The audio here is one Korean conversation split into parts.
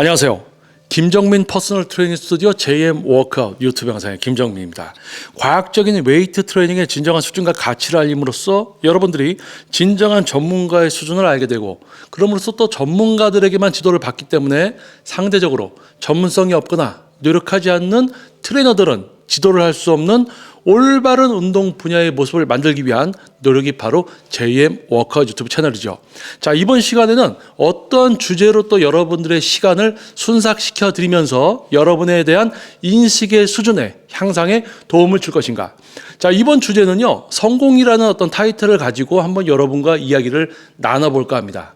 안녕하세요. 김정민 퍼스널 트레이닝 스튜디오 JM 워크아웃 유튜브 영상의 김정민입니다. 과학적인 웨이트 트레이닝의 진정한 수준과 가치를 알림으로써 여러분들이 진정한 전문가의 수준을 알게 되고, 그럼으로써 또 전문가들에게만 지도를 받기 때문에 상대적으로 전문성이 없거나 노력하지 않는 트레이너들은 지도를 할 수 없는 올바른 운동 분야의 모습을 만들기 위한 노력이 바로 JM 워크아웃 유튜브 채널이죠. 자, 이번 시간에는 어떤 주제로 또 여러분들의 시간을 순삭시켜 드리면서 여러분에 대한 인식의 수준의 향상에 도움을 줄 것인가. 자, 이번 주제는요, 성공이라는 어떤 타이틀을 가지고 한번 여러분과 이야기를 나눠볼까 합니다.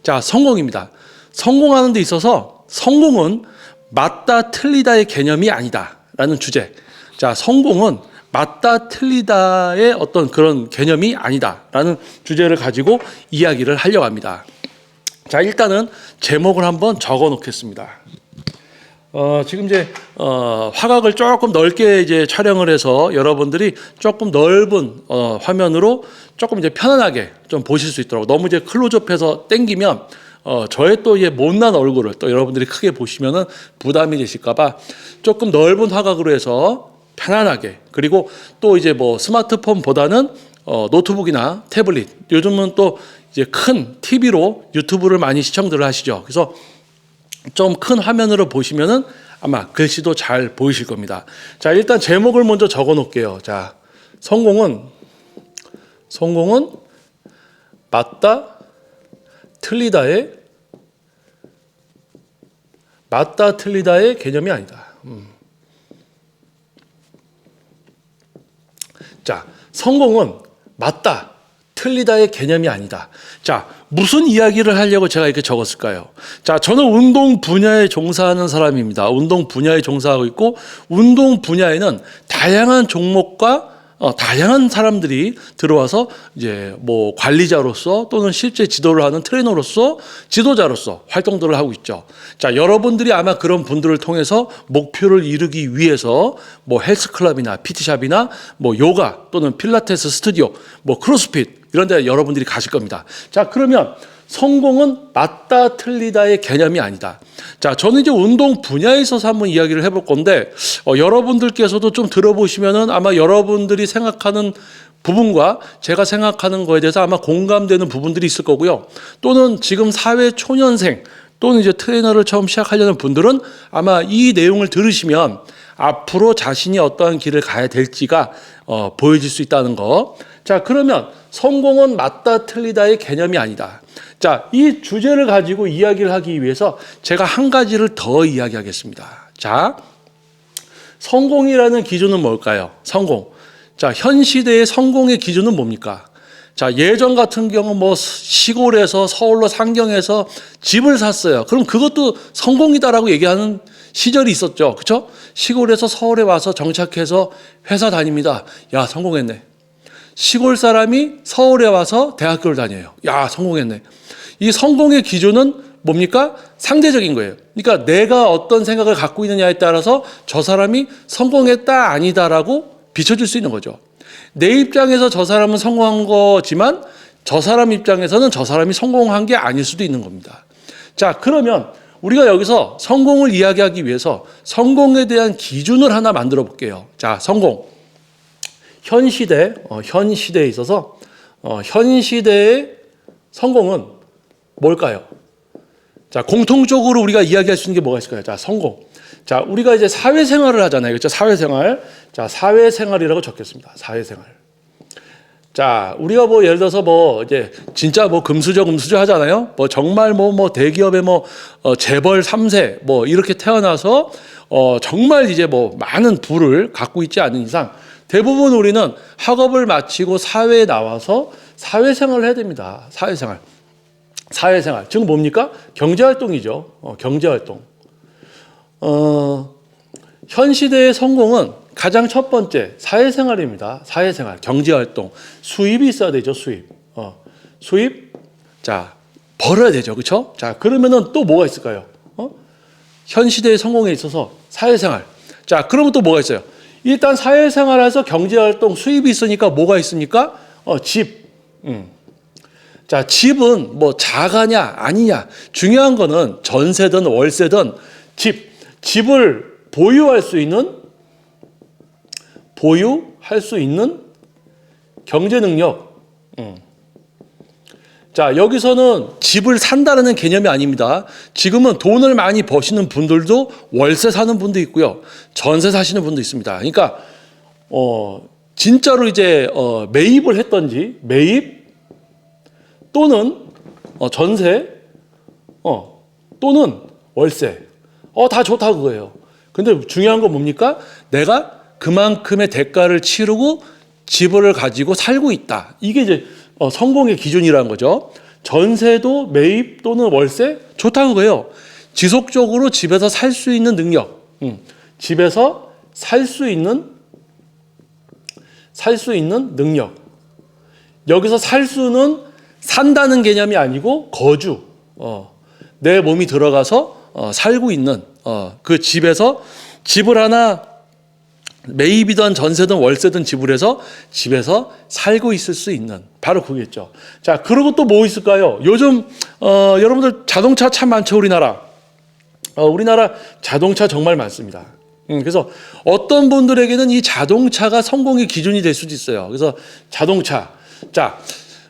자, 성공입니다. 성공하는 데 있어서 성공은 맞다 틀리다의 개념이 아니다 라는 주제. 자, 성공은 맞다 틀리다의 어떤 그런 개념이 아니다라는 주제를 가지고 이야기를 하려고 합니다. 자, 일단은 제목을 한번 적어 놓겠습니다. 지금 이제 화각을 조금 넓게 이제 촬영을 해서 여러분들이 조금 넓은 화면으로 조금 이제 편안하게 좀 보실 수 있도록, 너무 이제 클로즈업해서 당기면 저의 또 이제 못난 얼굴을 또 여러분들이 크게 보시면은 부담이 되실까봐 조금 넓은 화각으로 해서 편안하게, 그리고 또 이제 뭐 스마트폰보다는 노트북이나 태블릿, 요즘은 또 이제 큰 TV로 유튜브를 많이 시청들 하시죠. 그래서 좀 큰 화면으로 보시면은 아마 글씨도 잘 보이실 겁니다. 자, 일단 제목을 먼저 적어 놓을게요. 자, 성공은 맞다 틀리다의 개념이 아니다. 자, 성공은 맞다 틀리다의 개념이 아니다. 자, 무슨 이야기를 하려고 제가 이렇게 적었을까요? 자, 저는 운동 분야에 종사하는 사람입니다. 운동 분야에 종사하고 있고, 운동 분야에는 다양한 종목과 다양한 사람들이 들어와서 이제 뭐 관리자로서 또는 실제 지도를 하는 트레이너로서, 지도자로서 활동들을 하고 있죠. 자, 여러분들이 아마 그런 분들을 통해서 목표를 이루기 위해서 뭐 헬스클럽이나 PT샵이나 뭐 요가 또는 필라테스 스튜디오, 뭐 크로스핏 이런 데 여러분들이 가실 겁니다. 자, 그러면 성공은 맞다 틀리다의 개념이 아니다. 자, 저는 이제 운동 분야에 있어서 한번 이야기를 해볼 건데, 여러분들께서도 좀 들어보시면은 아마 여러분들이 생각하는 부분과 제가 생각하는 거에 대해서 아마 공감되는 부분들이 있을 거고요. 또는 지금 사회 초년생 또는 이제 트레이너를 처음 시작하려는 분들은 아마 이 내용을 들으시면 앞으로 자신이 어떠한 길을 가야 될지가 보여질 수 있다는 거. 자, 그러면 성공은 맞다 틀리다의 개념이 아니다. 자, 이 주제를 가지고 이야기를 하기 위해서 제가 한 가지를 더 이야기하겠습니다. 자, 성공이라는 기준은 뭘까요? 성공. 자, 현 시대의 성공의 기준은 뭡니까? 자, 예전 같은 경우 뭐 시골에서 서울로 상경해서 집을 샀어요. 그럼 그것도 성공이다라고 얘기하는 시절이 있었죠. 그렇죠? 시골에서 서울에 와서 정착해서 회사 다닙니다. 야, 성공했네. 시골 사람이 서울에 와서 대학교를 다녀요. 야, 성공했네. 이 성공의 기준은 뭡니까? 상대적인 거예요. 그러니까 내가 어떤 생각을 갖고 있느냐에 따라서 저 사람이 성공했다 아니다라고 비춰줄 수 있는 거죠. 내 입장에서 저 사람은 성공한 거지만 저 사람 입장에서는 저 사람이 성공한 게 아닐 수도 있는 겁니다. 자, 그러면 우리가 여기서 성공을 이야기하기 위해서 성공에 대한 기준을 하나 만들어 볼게요. 자, 성공. 현 시대에 있어서 현 시대의 성공은 뭘까요? 자, 공통적으로 우리가 이야기할 수 있는 게 뭐가 있을까요? 자, 성공. 자, 우리가 이제 사회생활을 하잖아요. 그렇죠? 사회생활. 자, 사회생활이라고 적겠습니다. 사회생활. 자, 우리가 뭐 예를 들어서 뭐 이제 진짜 뭐 금수저 하잖아요. 뭐 정말 뭐 대기업의 뭐 재벌 3세 뭐 이렇게 태어나서 정말 이제 뭐 많은 부를 갖고 있지 않은 이상 대부분 우리는 학업을 마치고 사회에 나와서 사회생활을 해야 됩니다. 사회생활. 지금 뭡니까? 경제활동이죠. 경제활동. 현 시대의 성공은 가장 첫 번째 사회생활입니다. 사회생활, 경제활동. 수입이 있어야 되죠. 수입. 자, 벌어야 되죠. 그렇죠? 자, 그러면은 또 뭐가 있을까요? 현 시대의 성공에 있어서 사회생활. 자, 그러면 또 뭐가 있어요? 일단 사회생활에서 경제활동, 수입이 있으니까 뭐가 있습니까? 집. 자, 집은 뭐 자가냐 아니냐 중요한 거는 전세든 월세든 집을 보유할 수 있는 경제 능력. 자, 여기서는 집을 산다는 개념이 아닙니다. 지금은 돈을 많이 버시는 분들도 월세 사는 분도 있고요. 전세 사시는 분도 있습니다. 그러니까 진짜로 이제 매입을 했던지 매입 또는 전세 또는 월세 다 좋다 그거예요. 근데 중요한 건 뭡니까? 내가 그만큼의 대가를 치르고 집을 가지고 살고 있다. 이게 이제 성공의 기준이라는 거죠. 전세도 매입 또는 월세 좋다 그거예요. 지속적으로 집에서 살 수 있는 능력. 집에서 살 수 있는 능력. 여기서 살 수는 산다는 개념이 아니고 거주. 내 몸이 들어가서 살고 있는 그 집에서 집을 하나 매입이든 전세든 월세든 지불해서 집에서 살고 있을 수 있는 바로 그거겠죠. 자, 그리고 또 뭐 있을까요? 요즘 여러분들 자동차 참 많죠, 우리나라. 우리나라 자동차 정말 많습니다. 그래서 어떤 분들에게는 이 자동차가 성공의 기준이 될 수도 있어요. 그래서 자동차. 자,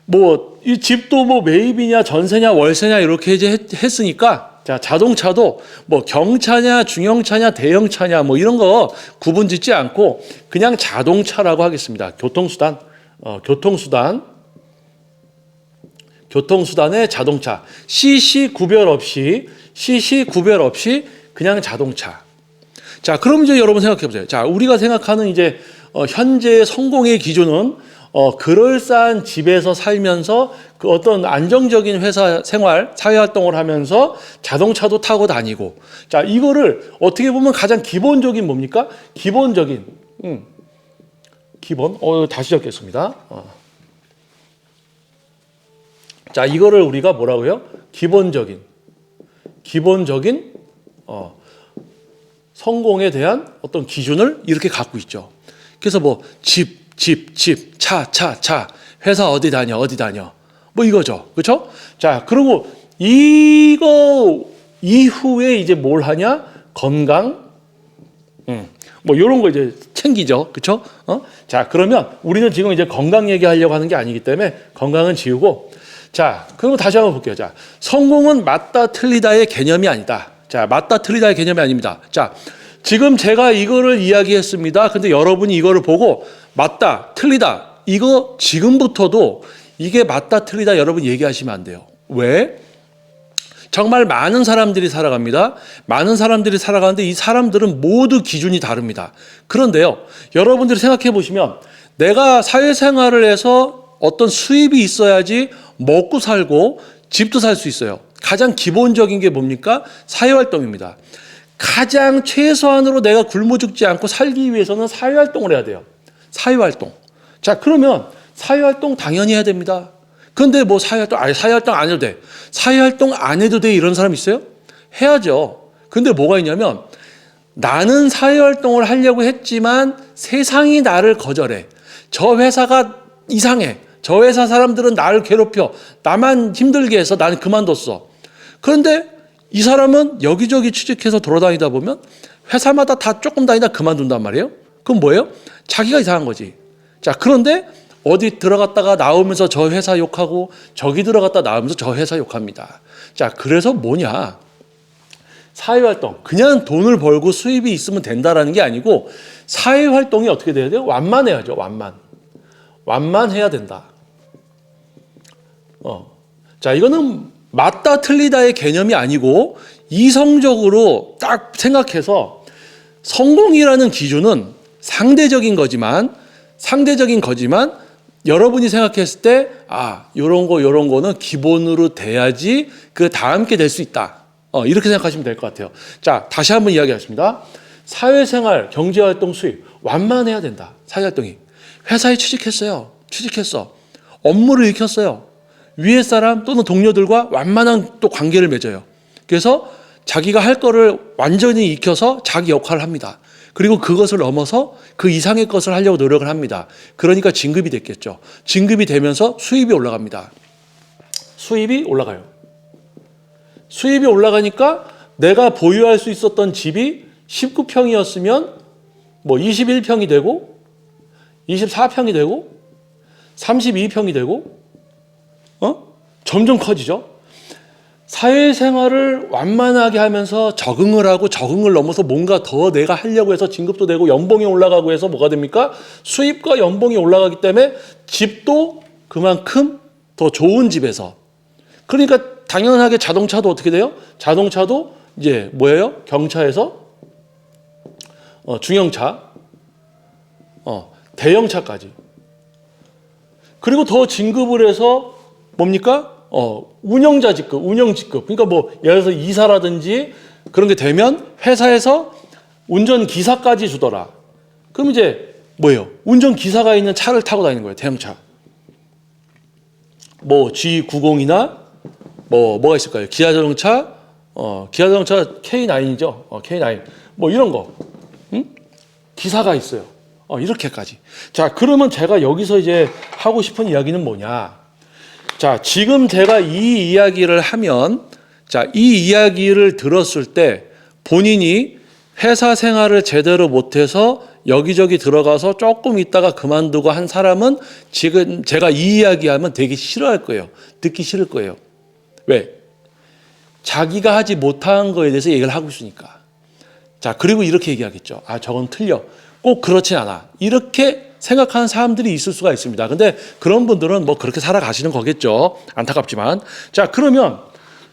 뭐 이 집도 뭐 매입이냐 전세냐 월세냐 이렇게 이제 했으니까 자, 자동차도 뭐 경차냐 중형차냐 대형차냐 뭐 이런 거 구분 짓지 않고 그냥 자동차라고 하겠습니다. 교통수단의 자동차. CC 구별 없이 그냥 자동차. 자, 그럼 이제 여러분 생각해 보세요. 자, 우리가 생각하는 이제 현재의 성공의 기준은 그럴싸한 집에서 살면서 그 어떤 안정적인 회사 생활, 사회활동을 하면서 자동차도 타고 다니고. 자, 이거를 어떻게 보면 가장 기본적인 뭡니까? 기본. 다시 적겠습니다. 자, 이거를 우리가 뭐라고요? 기본적인 성공에 대한 어떤 기준을 이렇게 갖고 있죠. 그래서 뭐 집, 차, 회사 어디 다녀. 뭐 이거죠. 그렇죠? 자, 그리고 이거 이후에 이제 뭘 하냐? 건강. 뭐 이런 거 이제 챙기죠. 그렇죠? 자, 그러면 우리는 지금 이제 건강 얘기하려고 하는 게 아니기 때문에 건강은 지우고 자, 그럼 다시 한번 볼게요. 자, 성공은 맞다 틀리다의 개념이 아니다. 자, 맞다 틀리다의 개념이 아닙니다. 자, 지금 제가 이거를 이야기했습니다. 근데 여러분이 이거를 보고 맞다, 틀리다. 이거 지금부터도 이게 맞다, 틀리다 여러분 얘기하시면 안 돼요. 왜? 정말 많은 사람들이 살아갑니다. 많은 사람들이 살아가는데 이 사람들은 모두 기준이 다릅니다. 그런데요, 여러분들이 생각해 보시면 내가 사회생활을 해서 어떤 수입이 있어야지 먹고 살고 집도 살 수 있어요. 가장 기본적인 게 뭡니까? 사회활동입니다. 가장 최소한으로 내가 굶어 죽지 않고 살기 위해서는 사회활동을 해야 돼요. 사회활동. 자, 그러면 사회활동 당연히 해야 됩니다. 그런데 뭐 사회활동 안 해도 돼. 사회활동 안 해도 돼 이런 사람 있어요? 해야죠. 근데 뭐가 있냐면 나는 사회활동을 하려고 했지만 세상이 나를 거절해. 저 회사가 이상해. 저 회사 사람들은 나를 괴롭혀. 나만 힘들게 해서 나는 그만뒀어. 그런데 이 사람은 여기저기 취직해서 돌아다니다 보면 회사마다 다 조금 다니다 그만둔단 말이에요. 그럼 뭐예요? 자기가 이상한 거지. 자, 그런데 어디 들어갔다가 나오면서 저 회사 욕하고 저기 들어갔다 나오면서 저 회사 욕합니다. 자, 그래서 뭐냐? 사회활동. 그냥 돈을 벌고 수입이 있으면 된다라는 게 아니고 사회활동이 어떻게 돼야 돼요? 완만해야죠. 완만해야 된다. 자, 이거는 맞다 틀리다의 개념이 아니고 이성적으로 딱 생각해서 성공이라는 기준은 상대적인 거지만 여러분이 생각했을 때 요런 거는 기본으로 돼야지 그 다음 게 될 수 있다. 이렇게 생각하시면 될 것 같아요. 자, 다시 한번 이야기하겠습니다. 사회생활, 경제활동 수입 완만해야 된다. 사회활동이. 회사에 취직했어. 업무를 익혔어요. 위에 사람 또는 동료들과 완만한 또 관계를 맺어요. 그래서 자기가 할 거를 완전히 익혀서 자기 역할을 합니다. 그리고 그것을 넘어서 그 이상의 것을 하려고 노력을 합니다. 그러니까 진급이 됐겠죠. 진급이 되면서 수입이 올라갑니다. 수입이 올라가요. 수입이 올라가니까 내가 보유할 수 있었던 집이 19평이었으면 뭐 21평이 되고 24평이 되고 32평이 되고 점점 커지죠. 사회생활을 완만하게 하면서 적응을 하고 적응을 넘어서 뭔가 더 내가 하려고 해서 진급도 되고 연봉이 올라가고 해서 뭐가 됩니까? 수입과 연봉이 올라가기 때문에 집도 그만큼 더 좋은 집에서, 그러니까 당연하게 자동차도 어떻게 돼요? 자동차도 이제 뭐예요? 경차에서 중형차, 대형차까지. 그리고 더 진급을 해서 뭡니까? 운영자 직급, 운영 직급. 그러니까 뭐 예를 들어서 이사라든지 그런 게 되면 회사에서 운전기사까지 주더라. 그럼 이제 뭐예요? 운전기사가 있는 차를 타고 다니는 거예요. 대형차. 뭐 G90이나 뭐가 있을까요? 기아자동차, 기아자동차 K9이죠. K9. 뭐 이런 거. 기사가 있어요. 이렇게까지. 자, 그러면 제가 여기서 이제 하고 싶은 이야기는 뭐냐? 자, 지금 제가 이 이야기를 하면, 자, 이 이야기를 들었을 때 본인이 회사 생활을 제대로 못해서 여기저기 들어가서 조금 있다가 그만두고 한 사람은 지금 제가 이 이야기하면 되게 싫어할 거예요. 듣기 싫을 거예요. 왜? 자기가 하지 못한 거에 대해서 얘기를 하고 있으니까. 자, 그리고 이렇게 얘기하겠죠. 아, 저건 틀려. 꼭 그렇진 않아. 이렇게 생각하는 사람들이 있을 수가 있습니다. 근데 그런 분들은 뭐 그렇게 살아가시는 거겠죠. 안타깝지만. 자, 그러면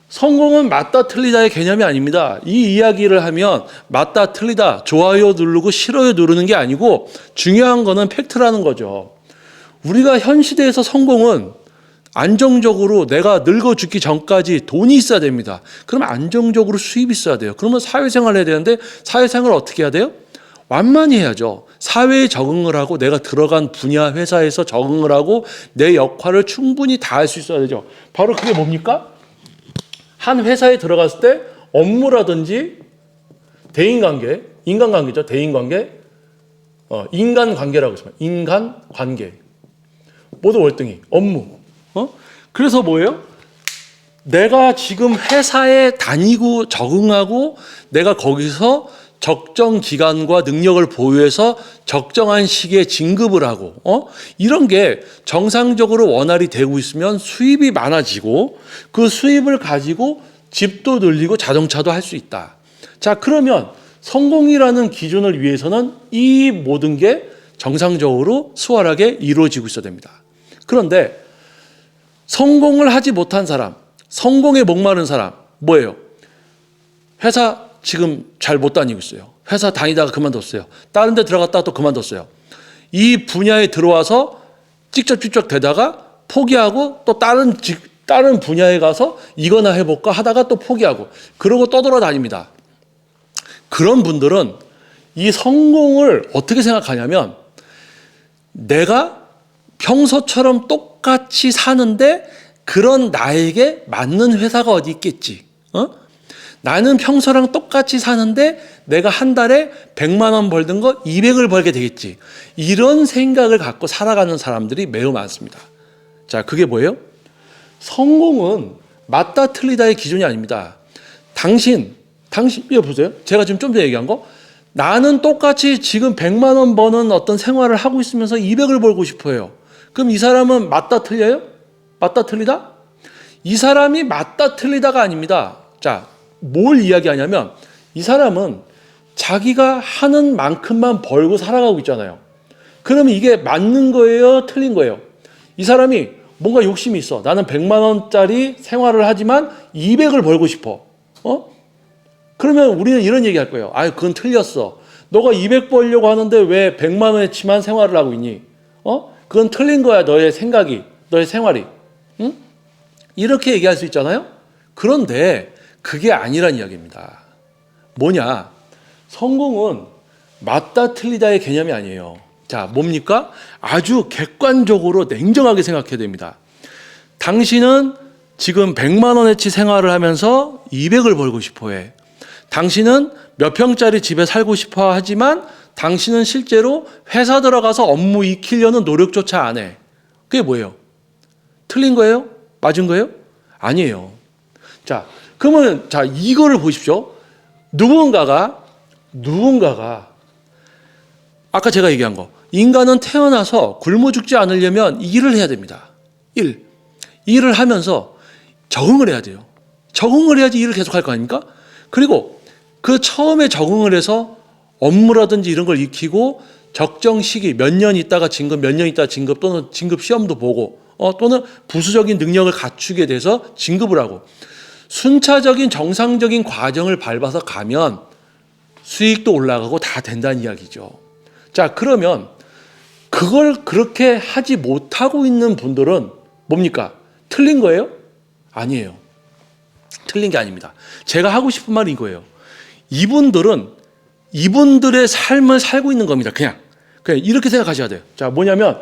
성공은 맞다 틀리다의 개념이 아닙니다. 이 이야기를 하면 맞다 틀리다, 좋아요 누르고 싫어요 누르는 게 아니고 중요한 거는 팩트라는 거죠. 우리가 현 시대에서 성공은 안정적으로 내가 늙어 죽기 전까지 돈이 있어야 됩니다. 그러면 안정적으로 수입이 있어야 돼요. 그러면 사회생활을 해야 되는데 사회생활을 어떻게 해야 돼요? 완만히 해야죠. 사회에 적응을 하고 내가 들어간 분야 회사에서 적응을 하고 내 역할을 충분히 다할 수 있어야 되죠. 바로 그게 뭡니까? 한 회사에 들어갔을 때 업무라든지 대인관계, 인간관계죠. 대인관계, 인간관계라고 있습니다. 인간관계. 모두 월등히 업무. 그래서 뭐예요? 내가 지금 회사에 다니고 적응하고 내가 거기서 적정 기간과 능력을 보유해서 적정한 시기에 진급을 하고 이런 게 정상적으로 원활히 되고 있으면 수입이 많아지고 그 수입을 가지고 집도 늘리고 자동차도 할 수 있다. 자, 그러면 성공이라는 기준을 위해서는 이 모든 게 정상적으로 수월하게 이루어지고 있어야 됩니다. 그런데 성공을 하지 못한 사람, 성공에 목마른 사람 뭐예요? 회사 지금 잘 못 다니고 있어요. 회사 다니다가 그만뒀어요. 다른 데 들어갔다가 또 그만뒀어요. 이 분야에 들어와서 찍적찍적 되다가 포기하고 또 다른 분야에 가서 이거나 해볼까 하다가 또 포기하고 그러고 떠돌아다닙니다. 그런 분들은 이 성공을 어떻게 생각하냐면 내가 평소처럼 똑같이 사는데 그런 나에게 맞는 회사가 어디 있겠지. 나는 평소랑 똑같이 사는데 내가 한 달에 100만 원 벌던 거 200을 벌게 되겠지. 이런 생각을 갖고 살아가는 사람들이 매우 많습니다. 자, 그게 뭐예요? 성공은 맞다 틀리다의 기준이 아닙니다. 당신 이거 보세요. 제가 지금 좀 전에 얘기한 거. 나는 똑같이 지금 100만 원 버는 어떤 생활을 하고 있으면서 200을 벌고 싶어요. 그럼 이 사람은 맞다 틀려요? 맞다 틀리다? 이 사람이 맞다 틀리다가 아닙니다. 자, 뭘 이야기하냐면 이 사람은 자기가 하는 만큼만 벌고 살아가고 있잖아요. 그러면 이게 맞는 거예요? 틀린 거예요? 이 사람이 뭔가 욕심이 있어. 나는 100만 원짜리 생활을 하지만 200을 벌고 싶어. 그러면 우리는 이런 얘기 할 거예요. 아, 그건 틀렸어. 너가 200 벌려고 하는데 왜 100만 원어치만 생활을 하고 있니? 그건 틀린 거야. 너의 생각이, 너의 생활이. 응? 이렇게 얘기할 수 있잖아요. 그런데 그게 아니란 이야기입니다. 뭐냐? 성공은 맞다 틀리다의 개념이 아니에요. 자, 뭡니까? 아주 객관적으로 냉정하게 생각해야 됩니다. 당신은 지금 100만 원어치 생활을 하면서 200을 벌고 싶어 해. 당신은 몇 평짜리 집에 살고 싶어 하지만 당신은 실제로 회사 들어가서 업무 익히려는 노력조차 안 해. 그게 뭐예요? 틀린 거예요? 맞은 거예요? 아니에요. 자, 그러면 자, 이거를 보십시오. 누군가가 아까 제가 얘기한 거, 인간은 태어나서 굶어 죽지 않으려면 일을 해야 됩니다. 일을 하면서 적응을 해야 돼요. 적응을 해야지 일을 계속할 거 아닙니까? 그리고 그 처음에 적응을 해서 업무라든지 이런 걸 익히고 적정 시기 몇 년 있다가 진급, 몇 년 있다가 진급, 또는 진급 시험도 보고 또는 부수적인 능력을 갖추게 돼서 진급을 하고 순차적인 정상적인 과정을 밟아서 가면 수익도 올라가고 다 된다는 이야기죠. 자, 그러면 그걸 그렇게 하지 못하고 있는 분들은 뭡니까? 틀린 거예요? 아니에요. 틀린 게 아닙니다. 제가 하고 싶은 말은 이거예요. 이분들은 이분들의 삶을 살고 있는 겁니다. 그냥 이렇게 생각하셔야 돼요. 자, 뭐냐면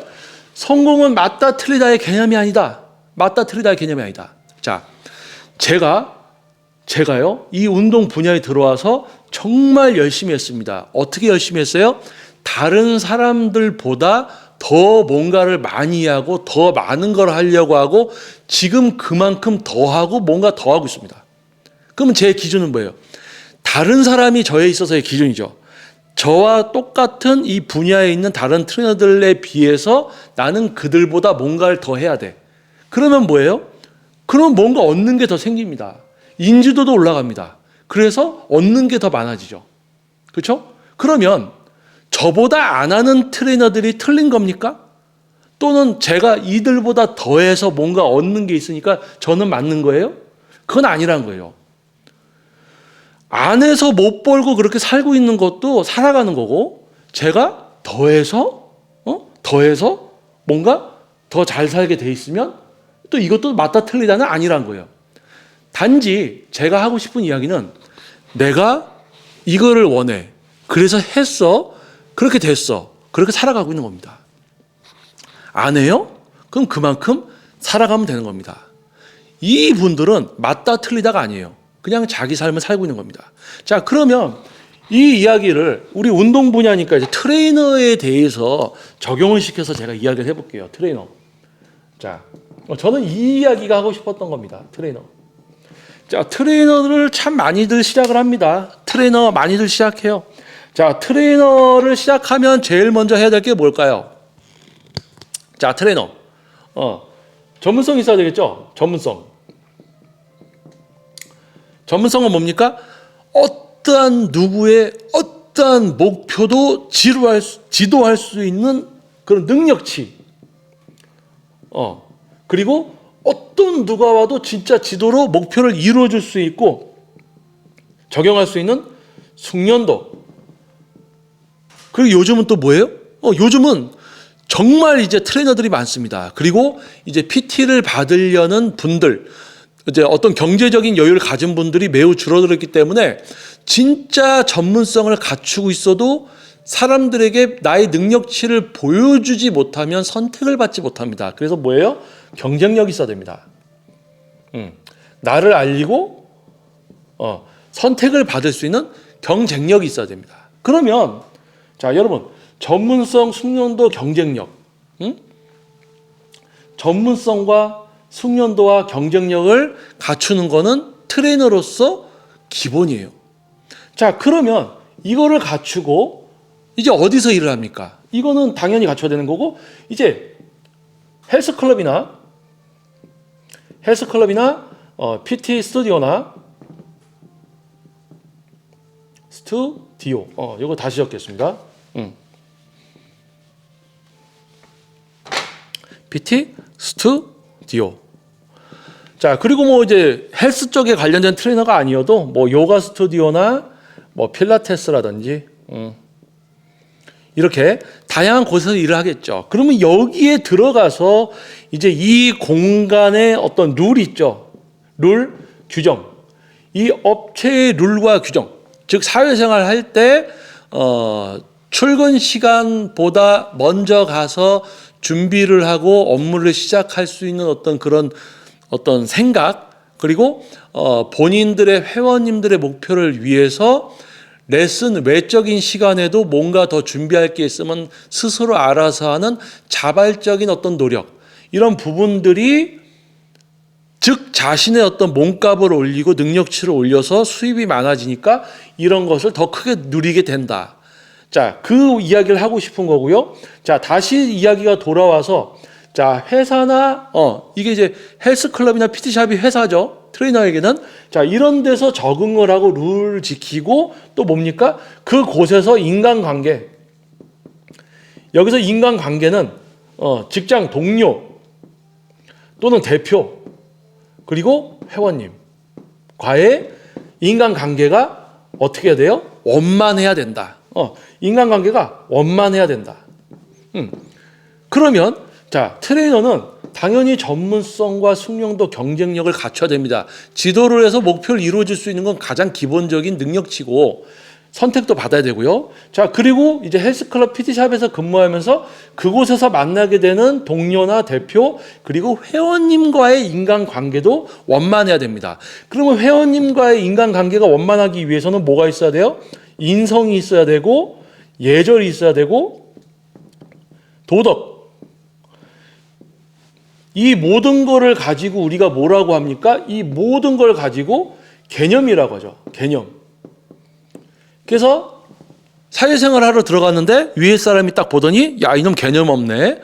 성공은 맞다 틀리다의 개념이 아니다. 맞다 틀리다의 개념이 아니다. 자, 제가요 이 운동 분야에 들어와서 정말 열심히 했습니다. 어떻게 열심히 했어요? 다른 사람들보다 더 뭔가를 많이 하고 더 많은 걸 하려고 하고 지금 그만큼 더 하고 뭔가 더 하고 있습니다. 그러면 제 기준은 뭐예요? 다른 사람이 저에 있어서의 기준이죠. 저와 똑같은 이 분야에 있는 다른 트레이너들에 비해서 나는 그들보다 뭔가를 더 해야 돼. 그러면 뭐예요? 그럼 뭔가 얻는 게 더 생깁니다. 인지도도 올라갑니다. 그래서 얻는 게 더 많아지죠. 그렇죠? 그러면 저보다 안 하는 트레이너들이 틀린 겁니까? 또는 제가 이들보다 더해서 뭔가 얻는 게 있으니까 저는 맞는 거예요? 그건 아니란 거예요. 안 해서 못 벌고 그렇게 살고 있는 것도 살아가는 거고, 제가 더해서 뭔가 더 잘 살게 돼 있으면 또 이것도 맞다 틀리다는 아니란 거예요. 단지 제가 하고 싶은 이야기는 내가 이거를 원해. 그래서 했어. 그렇게 됐어. 그렇게 살아가고 있는 겁니다. 안 해요? 그럼 그만큼 살아가면 되는 겁니다. 이 분들은 맞다 틀리다가 아니에요. 그냥 자기 삶을 살고 있는 겁니다. 자, 그러면 이 이야기를 우리 운동 분야니까 이제 트레이너에 대해서 적용을 시켜서 제가 이야기를 해볼게요. 트레이너. 자, 저는 이 이야기가 하고 싶었던 겁니다. 트레이너. 자, 트레이너를 참 많이들 시작을 합니다. 트레이너 많이들 시작해요. 자, 트레이너를 시작하면 제일 먼저 해야 될 게 뭘까요? 자, 트레이너. 전문성이 있어야 되겠죠? 전문성은 뭡니까? 어떠한 누구의 어떠한 목표도 지도할 수 있는 그런 능력치. 그리고 어떤 누가 와도 진짜 지도로 목표를 이루어줄 수 있고 적용할 수 있는 숙련도. 그리고 요즘은 또 뭐예요? 요즘은 정말 이제 트레이너들이 많습니다. 그리고 이제 PT를 받으려는 분들, 이제 어떤 경제적인 여유를 가진 분들이 매우 줄어들었기 때문에 진짜 전문성을 갖추고 있어도 사람들에게 나의 능력치를 보여주지 못하면 선택을 받지 못합니다. 그래서 뭐예요? 경쟁력이 있어야 됩니다. 나를 알리고 선택을 받을 수 있는 경쟁력이 있어야 됩니다. 그러면 자, 여러분, 전문성, 숙련도, 경쟁력. 전문성과 숙련도와 경쟁력을 갖추는 거는 트레이너로서 기본이에요. 자, 그러면 이거를 갖추고 이제 어디서 일을 합니까? 이거는 당연히 갖춰야 되는 거고, 이제 헬스클럽이나 PT 스튜디오나 이거 다시 적겠습니다. PT 스튜디오. 자, 그리고 뭐 이제 헬스 쪽에 관련된 트레이너가 아니어도 뭐 요가 스튜디오나 뭐 필라테스라든지 이렇게 다양한 곳에서 일을 하겠죠. 그러면 여기에 들어가서 이제 이 공간의 어떤 룰이 있죠. 룰, 규정. 이 업체의 룰과 규정. 즉 사회생활 할 때 출근 시간보다 먼저 가서 준비를 하고 업무를 시작할 수 있는 어떤 그런 어떤 생각, 그리고 본인들의 회원님들의 목표를 위해서 레슨 외적인 시간에도 뭔가 더 준비할 게 있으면 스스로 알아서 하는 자발적인 어떤 노력, 이런 부분들이 즉 자신의 어떤 몸값을 올리고 능력치를 올려서 수입이 많아지니까 이런 것을 더 크게 누리게 된다. 자, 그 이야기를 하고 싶은 거고요. 자, 다시 이야기가 돌아와서 자, 회사나 이게 이제 헬스클럽이나 PT샵이 회사죠. 트레이너에게는 자, 이런 데서 적응을 하고 룰을 지키고 또 뭡니까? 그곳에서 인간관계. 여기서 인간관계는 직장 동료 또는 대표 그리고 회원님과의 인간관계가 어떻게 해야 돼요? 원만해야 된다. 인간관계가 원만해야 된다. 그러면 자, 트레이너는 당연히 전문성과 숙련도 경쟁력을 갖춰야 됩니다. 지도를 해서 목표를 이루어질 수 있는 건 가장 기본적인 능력치고 선택도 받아야 되고요. 자, 그리고 이제 헬스클럽 PT샵에서 근무하면서 그곳에서 만나게 되는 동료나 대표 그리고 회원님과의 인간관계도 원만해야 됩니다. 그러면 회원님과의 인간관계가 원만하기 위해서는 뭐가 있어야 돼요? 인성이 있어야 되고 예절이 있어야 되고 도덕. 이 모든 거를 가지고 우리가 뭐라고 합니까? 이 모든 걸 가지고 개념이라고 하죠. 개념. 그래서 사회생활 하러 들어갔는데 위에 사람이 딱 보더니 야, 이놈 개념 없네.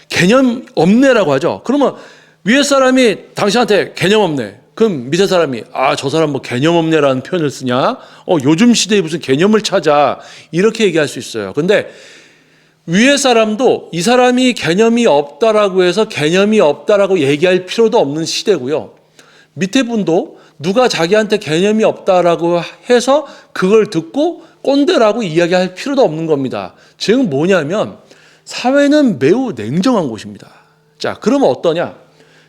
개념 없네라고 하죠. 그러면 위에 사람이 당신한테 개념 없네. 그럼 밑에 사람이 저 사람 뭐 개념 없네라는 표현을 쓰냐? 요즘 시대에 무슨 개념을 찾아. 이렇게 얘기할 수 있어요. 근데 위에 사람도 이 사람이 개념이 없다라고 해서 개념이 없다라고 얘기할 필요도 없는 시대고요. 밑에 분도 누가 자기한테 개념이 없다라고 해서 그걸 듣고 꼰대라고 이야기할 필요도 없는 겁니다. 즉 뭐냐면 사회는 매우 냉정한 곳입니다. 자, 그러면 어떠냐?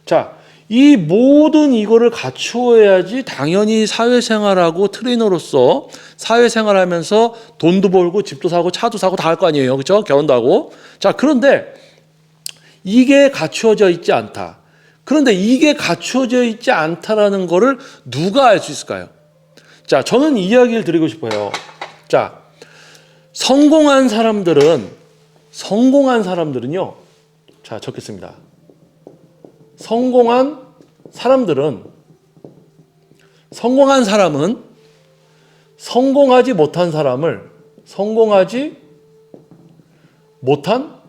자, 이 모든 이거를 갖추어야지 당연히 사회생활하고 트레이너로서 사회생활하면서 돈도 벌고 집도 사고 차도 사고 다 할 거 아니에요. 그렇죠? 결혼도 하고. 자, 그런데 이게 갖추어져 있지 않다. 그런데 이게 갖추어져 있지 않다라는 거를 누가 알 수 있을까요? 자, 저는 이야기를 드리고 싶어요. 자, 성공한 사람들은요. 자, 적겠습니다. 성공한 사람은 성공하지 못한 사람을 성공하지 못한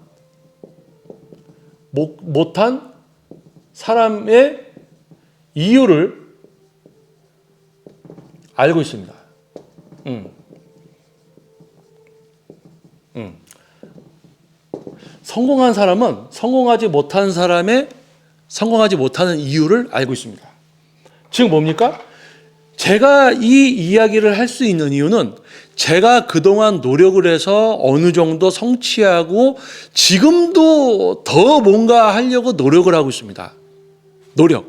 사람의 이유를 알고 있습니다. 성공한 사람은 성공하지 못하는 이유를 알고 있습니다. 즉 뭡니까? 제가 이 이야기를 할 수 있는 이유는 제가 그동안 노력을 해서 어느 정도 성취하고 지금도 더 뭔가 하려고 노력을 하고 있습니다. 노력.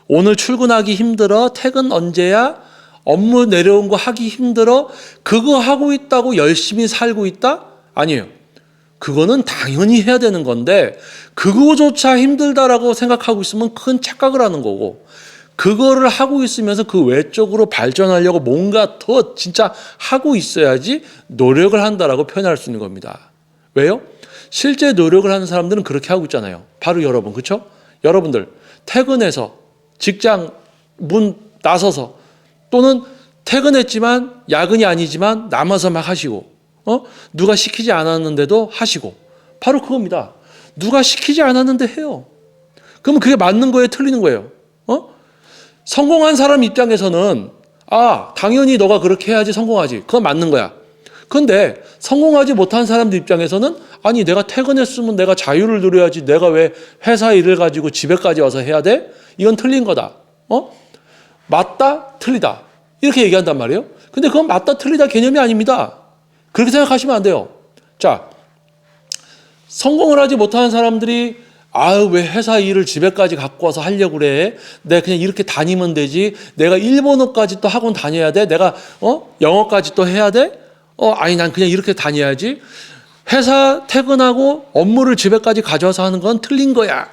오늘 출근하기 힘들어. 퇴근 언제야? 업무 내려온 거 하기 힘들어. 그거 하고 있다고 열심히 살고 있다? 아니에요. 그거는 당연히 해야 되는 건데 그거조차 힘들다라고 생각하고 있으면 큰 착각을 하는 거고 그거를 하고 있으면서 그 외적으로 발전하려고 뭔가 더 진짜 하고 있어야지 노력을 한다라고 표현할 수 있는 겁니다. 왜요? 실제 노력을 하는 사람들은 그렇게 하고 있잖아요. 바로 여러분, 그렇죠? 여러분들 퇴근해서 직장 문 나서서 또는 퇴근했지만 야근이 아니지만 남아서 막 하시고 누가 시키지 않았는데도 하시고 바로 그겁니다. 누가 시키지 않았는데 해요. 그러면 그게 맞는 거예요? 틀리는 거예요? 성공한 사람 입장에서는 당연히 너가 그렇게 해야지 성공하지. 그건 맞는 거야. 그런데 성공하지 못한 사람들 입장에서는 아니 내가 퇴근했으면 내가 자유를 누려야지 내가 왜 회사 일을 가지고 집에까지 와서 해야 돼? 이건 틀린 거다. 맞다 틀리다 이렇게 얘기한단 말이에요. 근데 그건 맞다 틀리다 개념이 아닙니다. 그렇게 생각하시면 안 돼요. 자, 성공을 하지 못하는 사람들이 왜 회사 일을 집에까지 갖고 와서 하려고 그래? 내가 그냥 이렇게 다니면 되지. 내가 일본어까지 또 학원 다녀야 돼? 내가 영어까지 또 해야 돼? 아니 난 그냥 이렇게 다녀야지. 회사 퇴근하고 업무를 집에까지 가져와서 하는 건 틀린 거야.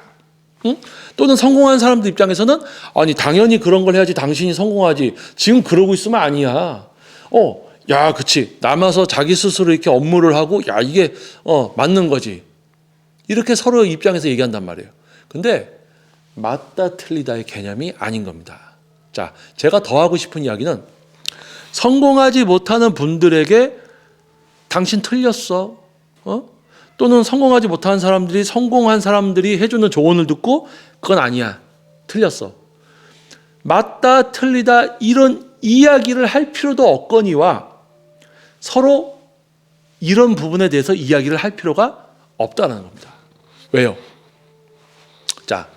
응? 또는 성공한 사람들 입장에서는 아니 당연히 그런 걸 해야지 당신이 성공하지. 지금 그러고 있으면 아니야. 야, 그치. 남아서 자기 스스로 이렇게 업무를 하고, 야, 이게, 맞는 거지. 이렇게 서로 입장에서 얘기한단 말이에요. 근데 맞다 틀리다의 개념이 아닌 겁니다. 자, 제가 더 하고 싶은 이야기는 성공하지 못하는 분들에게 당신 틀렸어. 또는 성공하지 못한 사람들이 성공한 사람들이 해주는 조언을 듣고 그건 아니야. 틀렸어. 맞다 틀리다 이런 이야기를 할 필요도 없거니와 서로 이런 부분에 대해서 이야기를 할 필요가 없다는 겁니다. 왜요? 자,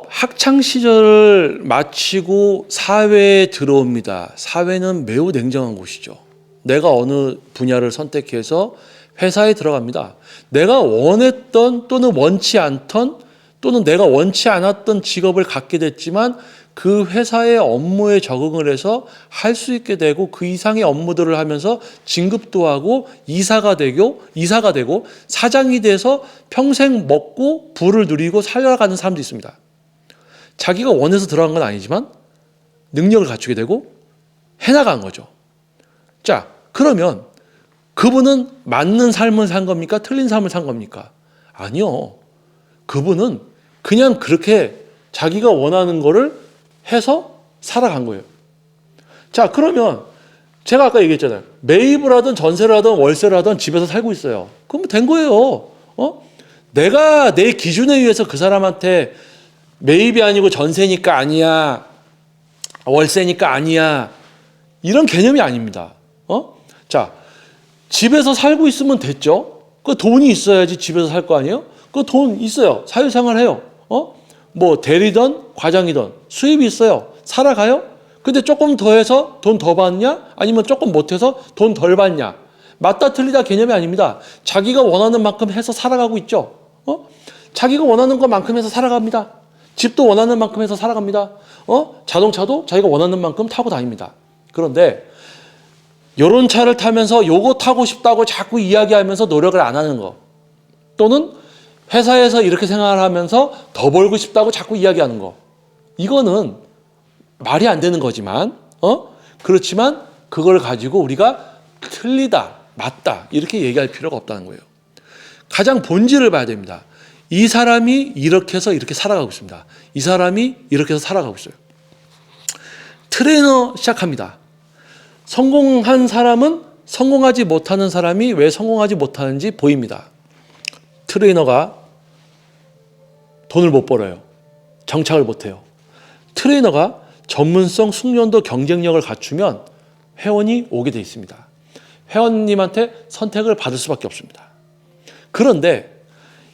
학창 시절을 마치고 사회에 들어옵니다. 사회는 매우 냉정한 곳이죠. 내가 어느 분야를 선택해서 회사에 들어갑니다. 내가 원했던 또는 원치 않던 또는 내가 원치 않았던 직업을 갖게 됐지만 그 회사의 업무에 적응을 해서 할 수 있게 되고 그 이상의 업무들을 하면서 진급도 하고 이사가 되고 사장이 돼서 평생 먹고 부를 누리고 살아가는 사람도 있습니다. 자기가 원해서 들어간 건 아니지만 능력을 갖추게 되고 해나간 거죠. 자, 그러면 그분은 맞는 삶을 산 겁니까? 틀린 삶을 산 겁니까? 아니요. 그분은 그냥 그렇게 자기가 원하는 거를 해서 살아간 거예요. 자, 그러면 제가 아까 얘기했잖아요. 매입을 하든 전세를 하든 월세를 하든 집에서 살고 있어요. 그럼 된 거예요. 내가 내 기준에 의해서 그 사람한테 매입이 아니고 전세니까 아니야, 월세니까 아니야, 이런 개념이 아닙니다. 자, 집에서 살고 있으면 됐죠. 그 돈이 있어야지 집에서 살 거 아니에요? 그 돈 있어요. 사회생활 해요. 뭐 대리든 과장이든 수입이 있어요. 살아가요. 근데 조금 더 해서 돈 더 받냐? 아니면 조금 못해서 돈 덜 받냐? 맞다 틀리다 개념이 아닙니다. 자기가 원하는 만큼 해서 살아가고 있죠. 자기가 원하는 것만큼 해서 살아갑니다. 집도 원하는 만큼 해서 살아갑니다. 자동차도 자기가 원하는 만큼 타고 다닙니다. 그런데 이런 차를 타면서 요거 타고 싶다고 자꾸 이야기하면서 노력을 안 하는 거, 또는 회사에서 이렇게 생활하면서 더 벌고 싶다고 자꾸 이야기하는 거, 이거는 말이 안 되는 거지만 그렇지만 그걸 가지고 우리가 틀리다 맞다 이렇게 얘기할 필요가 없다는 거예요. 가장 본질을 봐야 됩니다. 이 사람이 이렇게 해서 이렇게 살아가고 있습니다. 이 사람이 이렇게 해서 살아가고 있어요. 트레이너 시작합니다. 성공한 사람은 성공하지 못하는 사람이 왜 성공하지 못하는지 보입니다. 트레이너가 돈을 못 벌어요. 정착을 못해요. 트레이너가 전문성, 숙련도, 경쟁력을 갖추면 회원이 오게 돼 있습니다. 회원님한테 선택을 받을 수밖에 없습니다. 그런데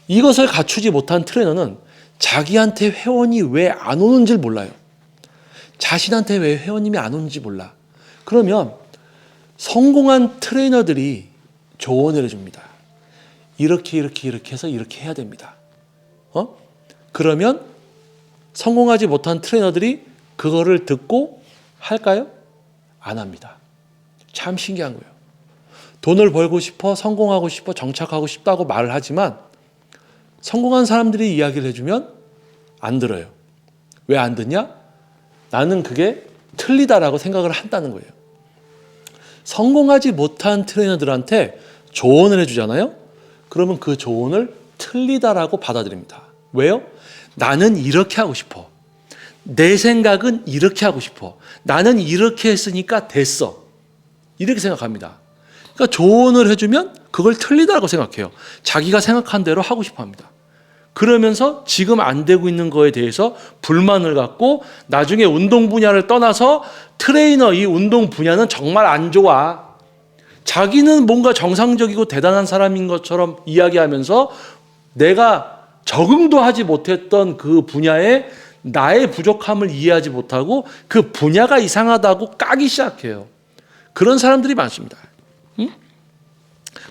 이것을 갖추지 못한 트레이너는 자기한테 회원이 왜 안 오는지 몰라요. 자신한테 왜 회원님이 안 오는지 몰라. 그러면 성공한 트레이너들이 조언을 해줍니다. 이렇게 해서 이렇게 해야 됩니다. 그러면 성공하지 못한 트레이너들이 그거를 듣고 할까요? 안 합니다. 참 신기한 거예요. 돈을 벌고 싶어, 성공하고 싶어, 정착하고 싶다고 말을 하지만 성공한 사람들이 이야기를 해주면 안 들어요. 왜 안 듣냐? 나는 그게 틀리다라고 생각을 한다는 거예요. 성공하지 못한 트레이너들한테 조언을 해주잖아요. 그러면 그 조언을 틀리다라고 받아들입니다. 왜요? 나는 이렇게 하고 싶어. 내 생각은 이렇게 하고 싶어. 나는 이렇게 했으니까 됐어. 이렇게 생각합니다. 그러니까 조언을 해주면 그걸 틀리다라고 생각해요. 자기가 생각한 대로 하고 싶어 합니다. 그러면서 지금 안 되고 있는 거에 대해서 불만을 갖고 나중에 운동 분야를 떠나서 트레이너 이 운동 분야는 정말 안 좋아. 자기는 뭔가 정상적이고 대단한 사람인 것처럼 이야기하면서 내가 적응도 하지 못했던 그 분야에 나의 부족함을 이해하지 못하고 그 분야가 이상하다고 까기 시작해요. 그런 사람들이 많습니다.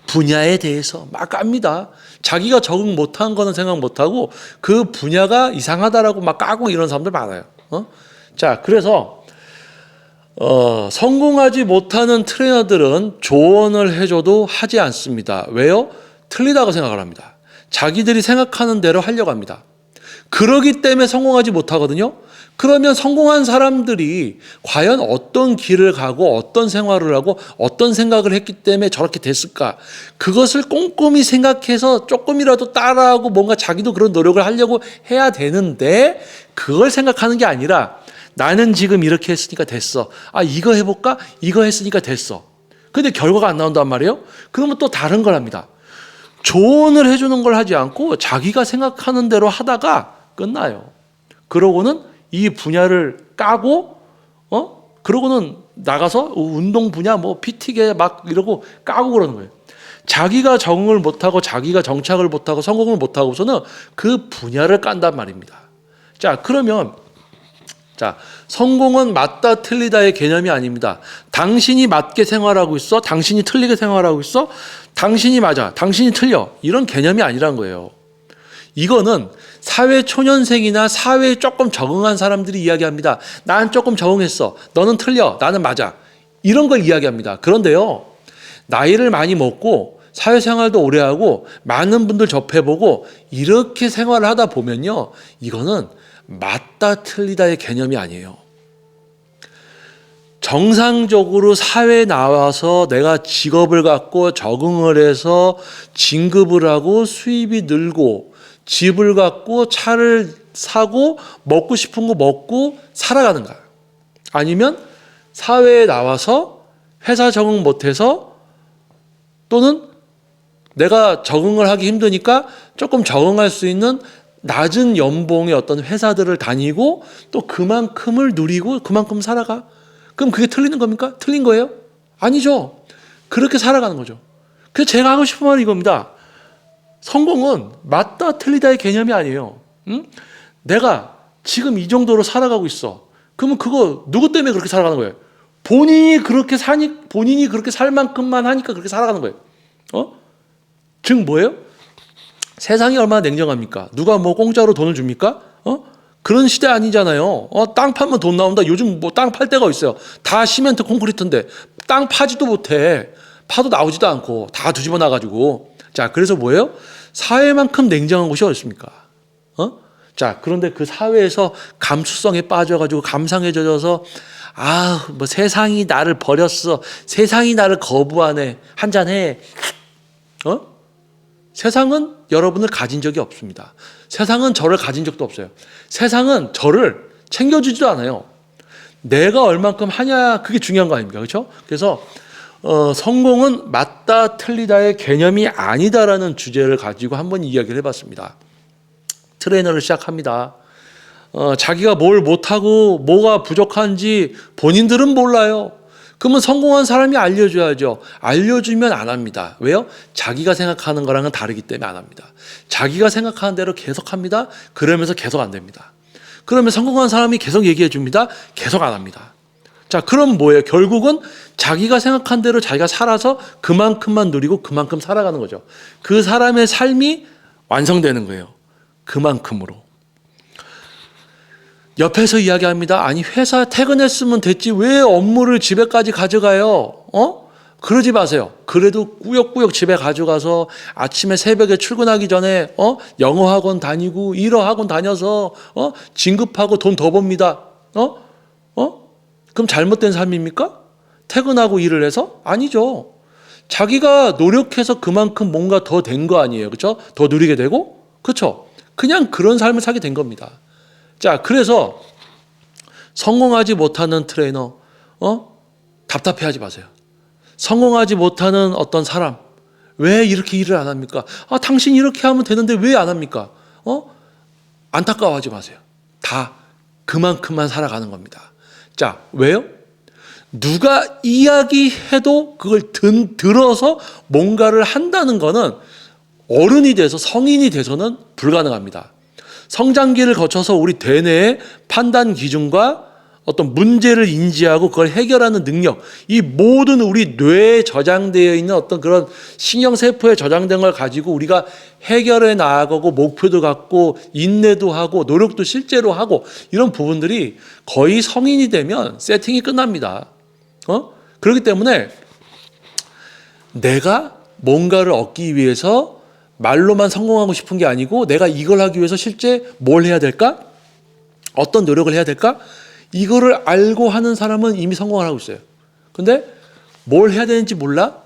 분야에 대해서 막 깝니다. 자기가 적응 못한 거는 생각 못하고 그 분야가 이상하다라고 막 까고 이런 사람들 많아요. 자, 그래서 성공하지 못하는 트레이너들은 조언을 해줘도 하지 않습니다. 왜요? 틀리다고 생각을 합니다. 자기들이 생각하는 대로 하려고 합니다. 그러기 때문에 성공하지 못하거든요. 그러면 성공한 사람들이 과연 어떤 길을 가고 어떤 생활을 하고 어떤 생각을 했기 때문에 저렇게 됐을까? 그것을 꼼꼼히 생각해서 조금이라도 따라하고 뭔가 자기도 그런 노력을 하려고 해야 되는데 그걸 생각하는 게 아니라 나는 지금 이렇게 했으니까 됐어. 아, 이거 해볼까? 이거 했으니까 됐어. 근데 결과가 안 나온단 말이에요? 그러면 또 다른 걸 합니다. 조언을 해주는 걸 하지 않고 자기가 생각하는 대로 하다가 끝나요. 그러고는 이 분야를 까고, 그러고는 나가서 운동 분야, 뭐, PT계 막 이러고 까고 그러는 거예요. 자기가 적응을 못하고 자기가 정착을 못하고 성공을 못하고서는 그 분야를 깐단 말입니다. 자, 그러면, 자, 성공은 맞다 틀리다의 개념이 아닙니다. 당신이 맞게 생활하고 있어? 당신이 틀리게 생활하고 있어? 당신이 맞아, 당신이 틀려. 이런 개념이 아니란 거예요. 이거는 사회 초년생이나 사회에 조금 적응한 사람들이 이야기합니다. 난 조금 적응했어. 너는 틀려. 나는 맞아. 이런 걸 이야기합니다. 그런데요, 나이를 많이 먹고 사회생활도 오래 하고 많은 분들 접해보고 이렇게 생활을 하다 보면요, 이거는 맞다 틀리다의 개념이 아니에요. 정상적으로 사회에 나와서 내가 직업을 갖고 적응을 해서 진급을 하고 수입이 늘고 집을 갖고 차를 사고 먹고 싶은 거 먹고 살아가는가? 아니면 사회에 나와서 회사 적응 못해서 또는 내가 적응을 하기 힘드니까 조금 적응할 수 있는 낮은 연봉의 어떤 회사들을 다니고 또 그만큼을 누리고 그만큼 살아가. 그럼 그게 틀리는 겁니까? 틀린 거예요? 아니죠. 그렇게 살아가는 거죠. 그래서 제가 하고 싶은 말은 이겁니다. 성공은 맞다 틀리다의 개념이 아니에요. 응? 내가 지금 이 정도로 살아가고 있어. 그러면 그거 누구 때문에 그렇게 살아가는 거예요? 본인이 그렇게 살 만큼만 하니까 그렇게 살아가는 거예요. 즉 뭐예요? 세상이 얼마나 냉정합니까? 누가 뭐 공짜로 돈을 줍니까? 그런 시대 아니잖아요. 땅 파면 돈 나온다. 요즘 뭐 땅 팔 데가 있어요. 다 시멘트 콘크리트인데 땅 파지도 못해. 파도 나오지도 않고 다 뒤집어 놔가지고. 자, 그래서 뭐예요? 사회만큼 냉정한 곳이 어디 있습니까? 자, 그런데 그 사회에서 감수성에 빠져가지고 감상에 젖어서 뭐 세상이 나를 버렸어. 세상이 나를 거부하네. 한잔해. 세상은 여러분을 가진 적이 없습니다. 세상은 저를 가진 적도 없어요. 세상은 저를 챙겨주지도 않아요. 내가 얼만큼 하냐, 그게 중요한 거 아닙니까? 그렇죠? 그래서 성공은 맞다 틀리다의 개념이 아니다라는 주제를 가지고 한번 이야기를 해봤습니다. 트레이너를 시작합니다. 자기가 뭘 못하고 뭐가 부족한지 본인들은 몰라요. 그러면 성공한 사람이 알려줘야죠. 알려주면 안 합니다. 왜요? 자기가 생각하는 거랑은 다르기 때문에 안 합니다. 자기가 생각하는 대로 계속 합니다. 그러면서 계속 안 됩니다. 그러면 성공한 사람이 계속 얘기해 줍니다. 계속 안 합니다. 자, 그럼 뭐예요? 결국은 자기가 생각한 대로 자기가 살아서 그만큼만 누리고 그만큼 살아가는 거죠. 그 사람의 삶이 완성되는 거예요. 그만큼으로. 옆에서 이야기합니다. 아니, 회사 퇴근했으면 됐지 왜 업무를 집에까지 가져가요? 그러지 마세요. 그래도 꾸역꾸역 집에 가져가서 아침에 새벽에 출근하기 전에 영어 학원 다니고 일어 학원 다녀서 진급하고 돈 더 법니다. 그럼 잘못된 삶입니까? 퇴근하고 일을 해서? 아니죠. 자기가 노력해서 그만큼 뭔가 더 된 거 아니에요. 그렇죠? 더 누리게 되고? 그렇죠? 그냥 그런 삶을 살게 된 겁니다. 자, 그래서 성공하지 못하는 트레이너, 답답해하지 마세요. 성공하지 못하는 어떤 사람, 왜 이렇게 일을 안 합니까? 당신 이렇게 하면 되는데 왜 안 합니까? 안타까워하지 마세요. 다 그만큼만 살아가는 겁니다. 자, 왜요? 누가 이야기해도 그걸 들어서 뭔가를 한다는 거는 어른이 돼서 성인이 돼서는 불가능합니다. 성장기를 거쳐서 우리 대뇌의 판단 기준과 어떤 문제를 인지하고 그걸 해결하는 능력, 이 모든 우리 뇌에 저장되어 있는 어떤 그런 신경세포에 저장된 걸 가지고 우리가 해결해 나가고 목표도 갖고 인내도 하고 노력도 실제로 하고 이런 부분들이 거의 성인이 되면 세팅이 끝납니다. 그렇기 때문에 내가 뭔가를 얻기 위해서 말로만 성공하고 싶은 게 아니고 내가 이걸 하기 위해서 실제 뭘 해야 될까? 어떤 노력을 해야 될까? 이거를 알고 하는 사람은 이미 성공을 하고 있어요. 근데 뭘 해야 되는지 몰라?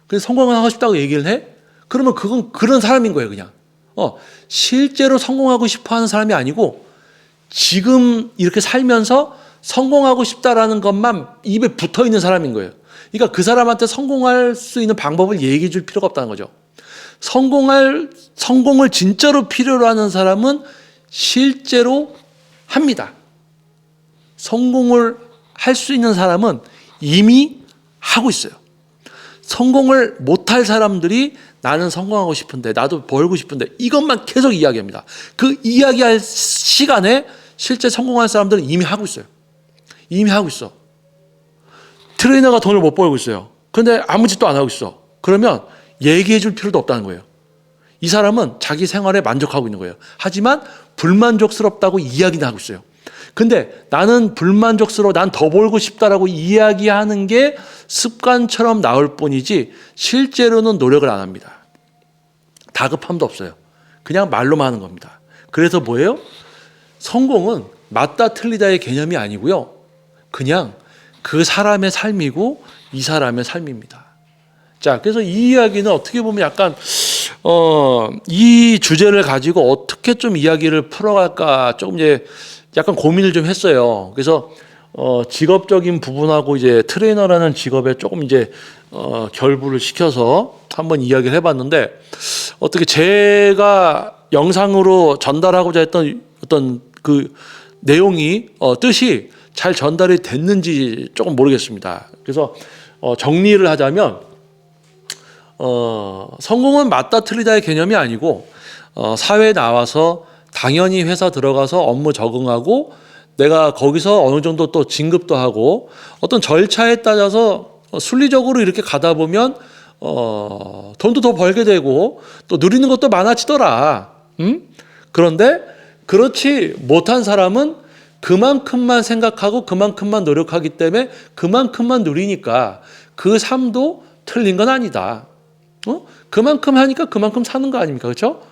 그래서 성공을 하고 싶다고 얘기를 해? 그러면 그건 그런 사람인 거예요, 그냥. 실제로 성공하고 싶어 하는 사람이 아니고 지금 이렇게 살면서 성공하고 싶다라는 것만 입에 붙어 있는 사람인 거예요. 그러니까 그 사람한테 성공할 수 있는 방법을 얘기해 줄 필요가 없다는 거죠. 성공을 진짜로 필요로 하는 사람은 실제로 합니다. 성공을 할 수 있는 사람은 이미 하고 있어요. 성공을 못할 사람들이 나는 성공하고 싶은데, 나도 벌고 싶은데, 이것만 계속 이야기합니다. 그 이야기할 시간에 실제 성공한 사람들은 이미 하고 있어요. 이미 하고 있어. 트레이너가 돈을 못 벌고 있어요. 근데 아무 짓도 안 하고 있어. 그러면 얘기해 줄 필요도 없다는 거예요. 이 사람은 자기 생활에 만족하고 있는 거예요. 하지만 불만족스럽다고 이야기는 하고 있어요. 근데 나는 불만족스러워, 난 더 벌고 싶다라고 이야기하는 게 습관처럼 나올 뿐이지 실제로는 노력을 안 합니다. 다급함도 없어요. 그냥 말로만 하는 겁니다. 그래서 뭐예요? 성공은 맞다 틀리다의 개념이 아니고요. 그냥 그 사람의 삶이고 이 사람의 삶입니다. 자, 그래서 이 이야기는 어떻게 보면 약간 이 주제를 가지고 어떻게 좀 이야기를 풀어갈까 조금 이제 약간 고민을 좀 했어요. 그래서 직업적인 부분하고 이제 트레이너라는 직업에 조금 이제 결부를 시켜서 한번 이야기를 해봤는데, 어떻게 제가 영상으로 전달하고자 했던 어떤 그 내용이 뜻이 잘 전달이 됐는지 조금 모르겠습니다. 그래서 정리를 하자면 성공은 맞다 틀리다의 개념이 아니고 사회에 나와서 당연히 회사 들어가서 업무 적응하고 내가 거기서 어느 정도 또 진급도 하고 어떤 절차에 따라서 순리적으로 이렇게 가다 보면 돈도 더 벌게 되고 또 누리는 것도 많아지더라. 그런데 그렇지 못한 사람은 그만큼만 생각하고 그만큼만 노력하기 때문에 그만큼만 누리니까 그 삶도 틀린 건 아니다. 그만큼 하니까 그만큼 사는 거 아닙니까? 그렇죠?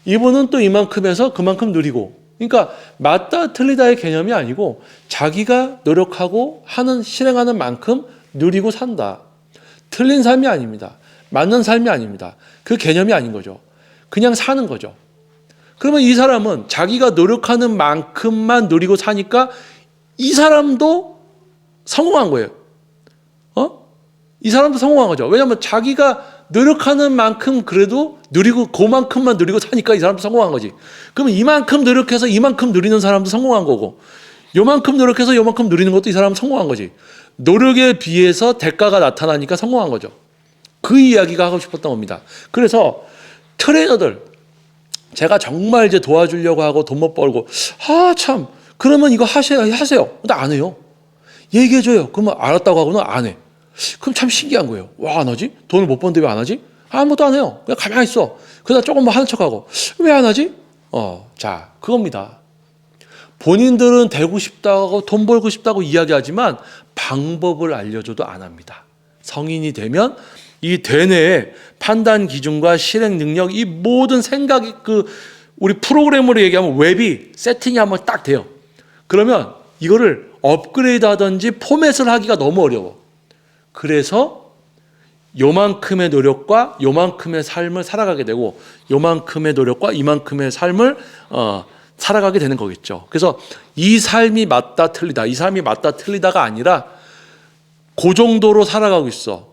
이분은 또 이만큼 해서 그만큼 누리고. 그러니까 맞다 틀리다의 개념이 아니고 자기가 노력하고 실행하는 만큼 누리고 산다. 틀린 삶이 아닙니다. 맞는 삶이 아닙니다. 그 개념이 아닌 거죠. 그냥 사는 거죠. 그러면 이 사람은 자기가 노력하는 만큼만 누리고 사니까 이 사람도 성공한 거예요. 이 사람도 성공한 거죠. 왜냐하면 자기가 노력하는 만큼 그래도 누리고 그만큼만 누리고 사니까 이 사람도 성공한 거지. 그러면 이만큼 노력해서 이만큼 누리는 사람도 성공한 거고, 요만큼 노력해서 요만큼 누리는 것도 이 사람은 성공한 거지. 노력에 비해서 대가가 나타나니까 성공한 거죠. 그 이야기가 하고 싶었던 겁니다. 그래서 트레이너들, 제가 정말 이제 도와주려고 하고 돈 못 벌고, 참, 그러면 이거 하세요. 근데 안 해요. 얘기해줘요. 그러면 알았다고 하고는 안 해. 그럼 참 신기한 거예요. 와, 안 하지? 돈을 못 버는데 왜 안 하지? 아무것도 안 해요. 그냥 가만히 있어. 그러다 조금 뭐 하는 척하고. 왜 안 하지? 자, 그겁니다. 본인들은 되고 싶다고 돈 벌고 싶다고 이야기하지만 방법을 알려줘도 안 합니다. 성인이 되면 이 대뇌의 판단 기준과 실행 능력, 이 모든 생각이 우리 프로그램으로 얘기하면 웹이 세팅이 한번 딱 돼요. 그러면 이거를 업그레이드 하든지 포맷을 하기가 너무 어려워. 그래서 요만큼의 노력과 요만큼의 삶을 살아가게 되고 요만큼의 노력과 이만큼의 삶을 살아가게 되는 거겠죠. 그래서 이 삶이 맞다 틀리다, 이 삶이 맞다 틀리다가 아니라 그 정도로 살아가고 있어.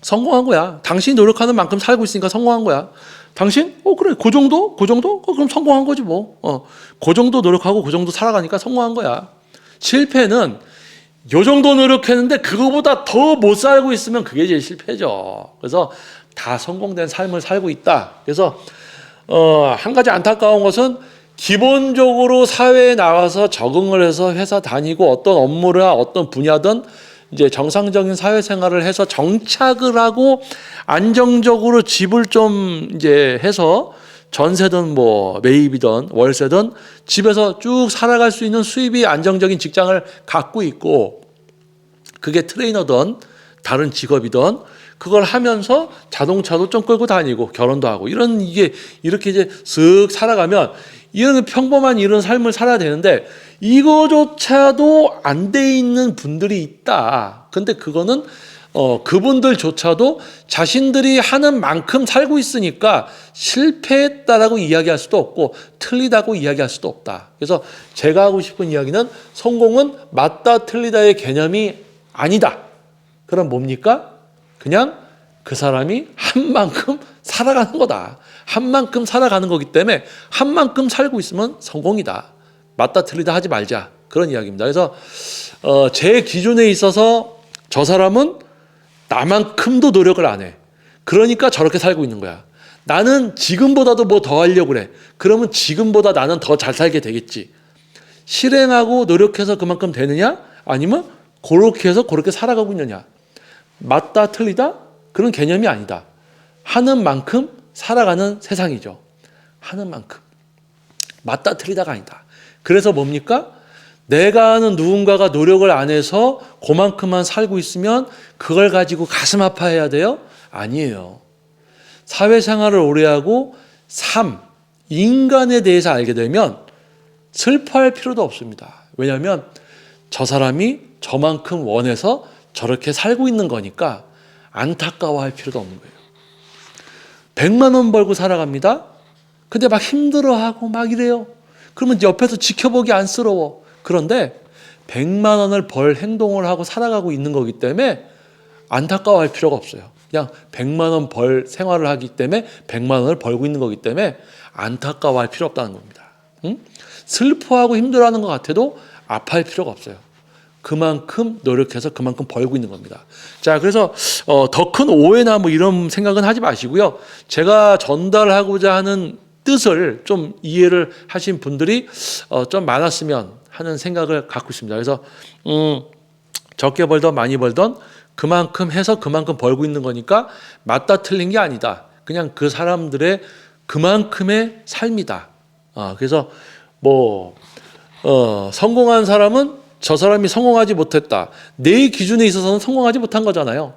성공한 거야. 당신이 노력하는 만큼 살고 있으니까 성공한 거야. 당신? 그래. 그 정도? 그럼 성공한 거지 뭐. 그 정도 노력하고 그 정도 살아가니까 성공한 거야. 실패는 요 정도 노력했는데 그거보다 더 못 살고 있으면 그게 제일 실패죠. 그래서 다 성공된 삶을 살고 있다. 그래서 한 가지 안타까운 것은 기본적으로 사회에 나와서 적응을 해서 회사 다니고 어떤 업무를 어떤 분야든 이제 정상적인 사회생활을 해서 정착을 하고 안정적으로 집을 좀 이제 해서 전세든 뭐 매입이든 월세든 집에서 쭉 살아갈 수 있는 수입이 안정적인 직장을 갖고 있고, 그게 트레이너든 다른 직업이든 그걸 하면서 자동차도 좀 끌고 다니고 결혼도 하고 이게 이렇게 이제 쓱 살아가면 이런 평범한 이런 삶을 살아야 되는데 이거조차도 안 돼 있는 분들이 있다. 근데 그거는 그분들조차도 자신들이 하는 만큼 살고 있으니까 실패했다라고 이야기할 수도 없고 틀리다고 이야기할 수도 없다. 그래서 제가 하고 싶은 이야기는 성공은 맞다 틀리다의 개념이 아니다. 그럼 뭡니까? 그냥 그 사람이 한 만큼 살아가는 거다. 한 만큼 살아가는 거기 때문에 한 만큼 살고 있으면 성공이다. 맞다 틀리다 하지 말자. 그런 이야기입니다. 그래서 제 기준에 있어서 저 사람은 나만큼도 노력을 안 해. 그러니까 저렇게 살고 있는 거야. 나는 지금보다도 뭐 더 하려고 그래. 그러면 지금보다 나는 더 잘 살게 되겠지. 실행하고 노력해서 그만큼 되느냐? 아니면 그렇게 해서 그렇게 살아가고 있느냐? 맞다 틀리다? 그런 개념이 아니다. 하는 만큼 살아가는 세상이죠. 하는 만큼. 맞다 틀리다가 아니다. 그래서 뭡니까? 내가 아는 누군가가 노력을 안 해서 그만큼만 살고 있으면 그걸 가지고 가슴 아파해야 돼요? 아니에요. 사회생활을 오래 하고 인간에 대해서 알게 되면 슬퍼할 필요도 없습니다. 왜냐하면 저 사람이 저만큼 원해서 저렇게 살고 있는 거니까 안타까워할 필요도 없는 거예요. 100만 원 벌고 살아갑니다. 근데 막 힘들어하고 막 이래요. 그러면 옆에서 지켜보기 안쓰러워. 그런데 100만 원을 벌 행동을 하고 살아가고 있는 거기 때문에 안타까워할 필요가 없어요. 그냥 100만 원 벌 생활을 하기 때문에 100만 원을 벌고 있는 거기 때문에 안타까워할 필요 없다는 겁니다. 응? 슬퍼하고 힘들어하는 것 같아도 아파할 필요가 없어요. 그만큼 노력해서 그만큼 벌고 있는 겁니다. 자, 그래서 더 큰 오해나 뭐 이런 생각은 하지 마시고요. 제가 전달하고자 하는 뜻을 좀 이해를 하신 분들이 좀 많았으면 하는 생각을 갖고 있습니다. 그래서 적게 벌던 많이 벌던 그만큼 해서 그만큼 벌고 있는 거니까 맞다 틀린 게 아니다. 그냥 그 사람들의 그만큼의 삶이다. 그래서 성공한 사람은 저 사람이 성공하지 못했다. 내 기준에 있어서는 성공하지 못한 거잖아요.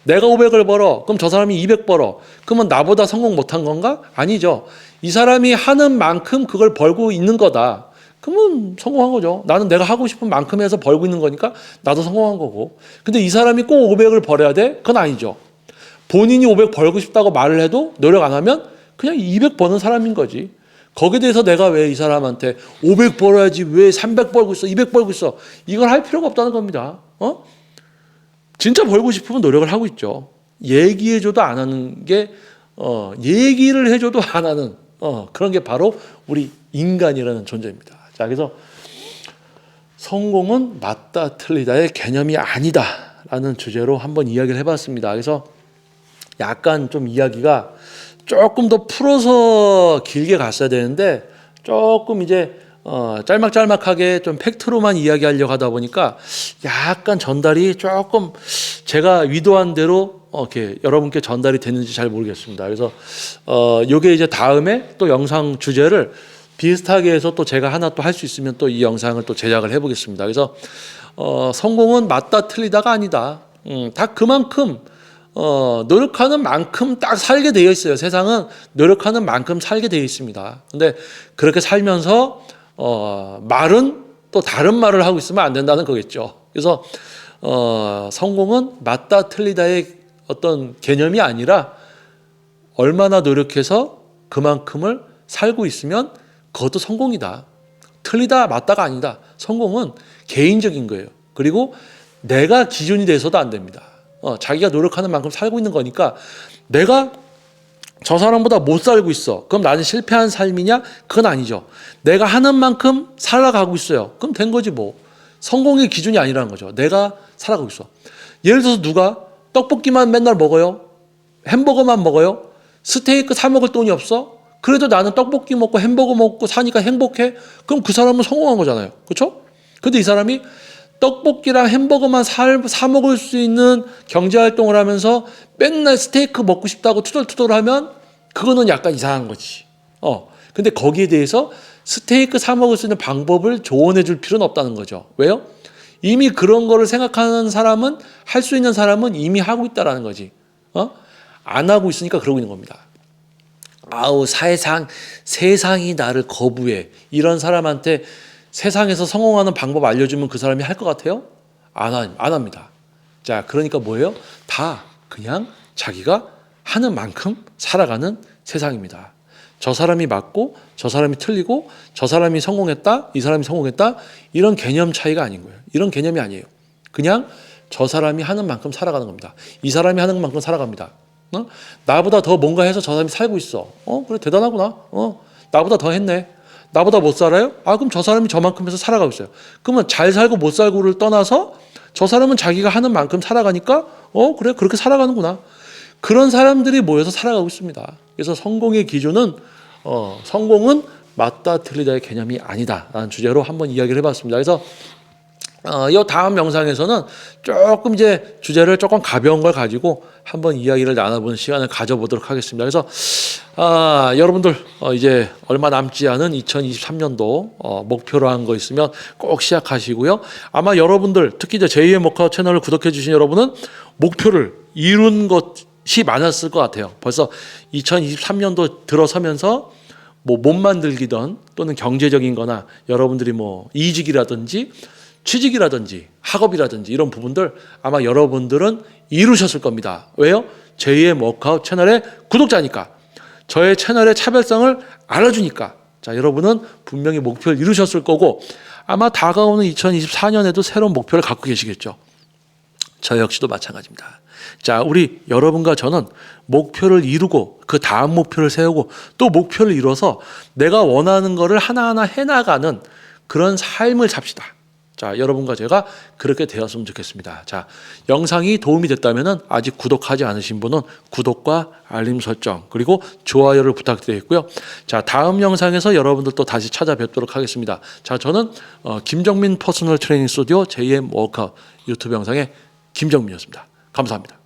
내가 500을 벌어. 그럼 저 사람이 200 벌어. 그러면 나보다 성공 못한 건가? 아니죠. 이 사람이 하는 만큼 그걸 벌고 있는 거다. 그러면 성공한 거죠. 나는 내가 하고 싶은 만큼 해서 벌고 있는 거니까 나도 성공한 거고. 근데 이 사람이 꼭 500을 벌어야 돼? 그건 아니죠. 본인이 500 벌고 싶다고 말을 해도 노력 안 하면 그냥 200 버는 사람인 거지. 거기에 대해서 내가 왜 이 사람한테 500 벌어야지 왜 300 벌고 있어 200 벌고 있어 이걸 할 필요가 없다는 겁니다. 진짜 벌고 싶으면 노력을 하고 있죠. 얘기해줘도 안 하는 게 얘기를 해줘도 안 하는 그런 게 바로 우리 인간이라는 존재입니다. 자, 그래서 성공은 맞다 틀리다의 개념이 아니다라는 주제로 한번 이야기를 해봤습니다. 그래서 약간 좀 이야기가 조금 더 풀어서 길게 갔어야 되는데 조금 이제 짤막짤막하게 좀 팩트로만 이야기하려고 하다 보니까 약간 전달이 조금 제가 의도한 대로 이렇게 여러분께 전달이 됐는지 잘 모르겠습니다. 그래서 요게 이제 다음에 또 영상 주제를 비슷하게 해서 또 제가 하나 또 할 수 있으면 또 이 영상을 또 제작을 해보겠습니다. 그래서 성공은 맞다 틀리다가 아니다. 다 그만큼 노력하는 만큼 딱 살게 되어 있어요. 세상은 노력하는 만큼 살게 되어 있습니다. 근데 그렇게 살면서 말은 또 다른 말을 하고 있으면 안 된다는 거겠죠. 그래서 성공은 맞다 틀리다의 어떤 개념이 아니라 얼마나 노력해서 그만큼을 살고 있으면 그것도 성공이다. 틀리다 맞다가 아니다. 성공은 개인적인 거예요. 그리고 내가 기준이 돼서도 안 됩니다. 자기가 노력하는 만큼 살고 있는 거니까 내가 저 사람보다 못 살고 있어. 그럼 나는 실패한 삶이냐? 그건 아니죠. 내가 하는 만큼 살아가고 있어요. 그럼 된 거지 뭐. 성공의 기준이 아니라는 거죠. 내가 살아가고 있어. 예를 들어서 누가 떡볶이만 맨날 먹어요? 햄버거만 먹어요? 스테이크 사 먹을 돈이 없어? 그래도 나는 떡볶이 먹고 햄버거 먹고 사니까 행복해? 그럼 그 사람은 성공한 거잖아요. 그렇죠? 근데 이 사람이 떡볶이랑 햄버거만 사 먹을 수 있는 경제활동을 하면서 맨날 스테이크 먹고 싶다고 투덜투덜하면 그거는 약간 이상한 거지. 근데 거기에 대해서 스테이크 사 먹을 수 있는 방법을 조언해 줄 필요는 없다는 거죠. 왜요? 이미 그런 거를 생각하는 사람은 할 수 있는 사람은 이미 하고 있다라는 거지. 안 하고 있으니까 그러고 있는 겁니다. 아우 세상이 나를 거부해. 이런 사람한테 세상에서 성공하는 방법 알려주면 그 사람이 할 것 같아요? 안 합니다. 자, 그러니까 뭐예요? 다 그냥 자기가 하는 만큼 살아가는 세상입니다. 저 사람이 맞고 저 사람이 틀리고 저 사람이 성공했다 이 사람이 성공했다 이런 개념 차이가 아닌 거예요. 이런 개념이 아니에요. 그냥 저 사람이 하는 만큼 살아가는 겁니다. 이 사람이 하는 만큼 살아갑니다. 나보다 더 뭔가 해서 저 사람이 살고 있어. 그래 대단하구나. 나보다 더 했네. 나보다 못 살아요? 그럼 저 사람이 저만큼 해서 살아가고 있어요. 그러면 잘 살고 못 살고를 떠나서 저 사람은 자기가 하는 만큼 살아가니까 그래 그렇게 살아가는구나. 그런 사람들이 모여서 살아가고 있습니다. 그래서 성공의 기준은 성공은 맞다 틀리다의 개념이 아니다라는 주제로 한번 이야기를 해봤습니다. 그래서 이 다음 영상에서는 조금 이제 주제를 조금 가벼운 걸 가지고 한번 이야기를 나눠보는 시간을 가져보도록 하겠습니다. 그래서 여러분들 이제 얼마 남지 않은 2023년도 목표로 한 거 있으면 꼭 시작하시고요. 아마 여러분들 특히 이제 제2의 모카 채널을 구독해 주신 여러분은 목표를 이룬 것이 많았을 것 같아요. 벌써 2023년도 들어서면서 몸 만들기든 또는 경제적인 거나 여러분들이 이직이라든지 취직이라든지 학업이라든지 이런 부분들 아마 여러분들은 이루셨을 겁니다. 왜요? 제2의 워크아웃 채널의 구독자니까. 저의 채널의 차별성을 알아주니까. 자, 여러분은 분명히 목표를 이루셨을 거고 아마 다가오는 2024년에도 새로운 목표를 갖고 계시겠죠. 저 역시도 마찬가지입니다. 자, 우리 여러분과 저는 목표를 이루고 그 다음 목표를 세우고 또 목표를 이뤄서 내가 원하는 거를 하나하나 해나가는 그런 삶을 삽시다. 자, 여러분과 제가 그렇게 되었으면 좋겠습니다. 자, 영상이 도움이 됐다면 아직 구독하지 않으신 분은 구독과 알림 설정 그리고 좋아요를 부탁드리겠고요. 자, 다음 영상에서 여러분들 또 다시 찾아뵙도록 하겠습니다. 자, 저는 김정민 퍼스널 트레이닝 스튜디오 JM 워크아웃 유튜브 영상의 김정민이었습니다. 감사합니다.